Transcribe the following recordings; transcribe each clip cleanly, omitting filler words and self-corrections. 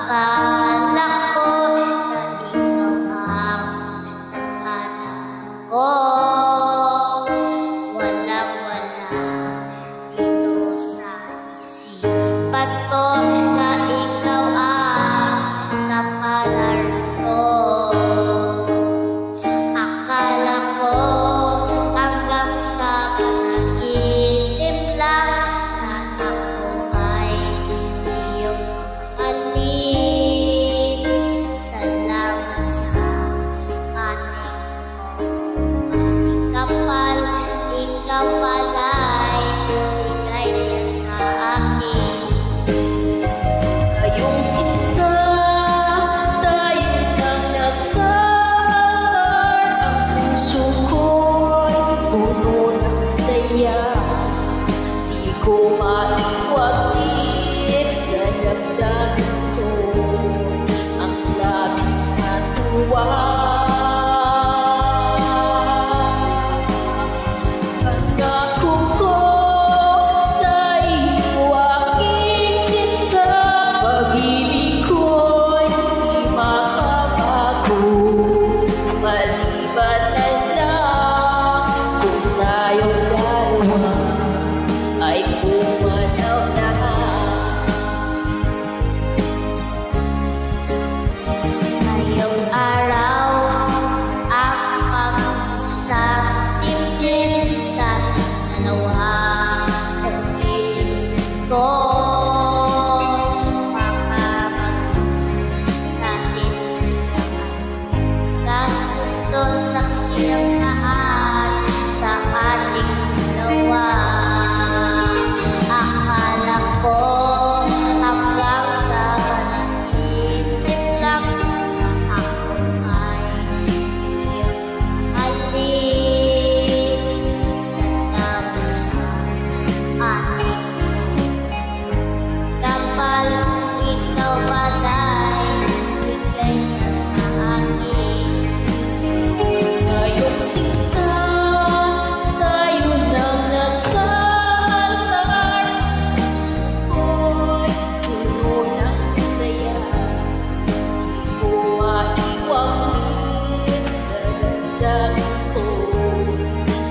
Akala ko na ikaw ang tadhana ko. Walang-wala dito sa isipan ko na ikaw ang kapalaran ko. Akala ko hanggang sa panaginip lang na ako ay iyong mamahalin. Salamat sa ating mga kapal, ikaw pala'y bigay niya sa akin. Ngayong sinta, tayo nang nasa altar. Ang puso ko'y puno ng saya. Di ko maiwagit sa damdamin ko ang labis na tuwa. Pangako ko sa iyo, aking sinta, pag-ibig ko'y di makabago. Maliban na lang kung tayong dalawa ay pumanaw na. Ngayong araw ang pag-usap dibdib nating dalawa. Ang piling ko makapag natin sila kasundo saksi ang lahat sa ating dalawa. Akala ko hanggang sa panaginip lang ako ay iyong mamahalin. Salamat sa ating kapal, ikaw pala'y bigay niya sa akin. Ngayong sinta, tayo nang nasa altar. Puso ko'y puno ng saya. Di ko maiwagit sa damdamin ko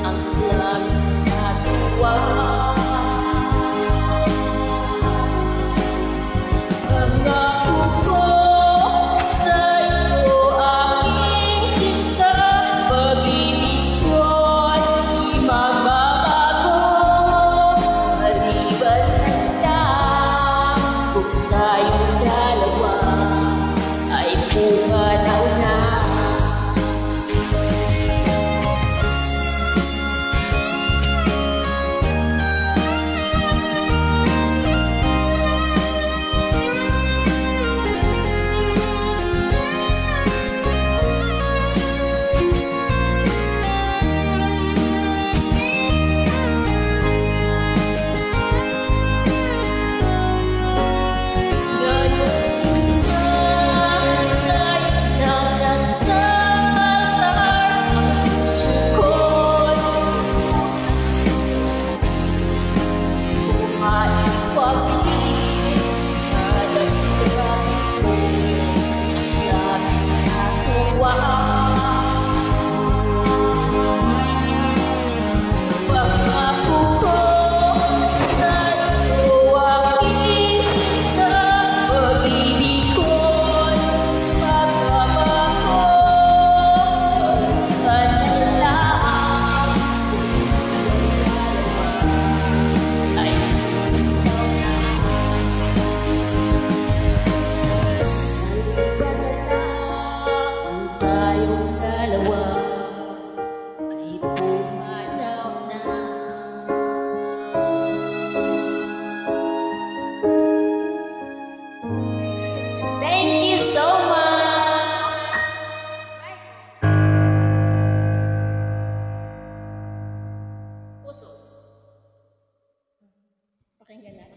ang labis na tuwa. Pangako ko sa iyo, aking sinta, pag-ibig ko'y di magbabago. Maliban na lang kung tayong dalawa ay pumanaw na. Ngayong sinta, tayo nang nasa altar. Ang puso ko'y puno ng saya. Di ko maiwagit sa damdamin ko ang labis na tuwa. Pangako ko sa iyo, aking sinta, pag-ibig ko'y magbabago. Maliban na lang kung ay tayong dalawa ay pumanaw na. Thank you so much! Puso. Pakinggan natin.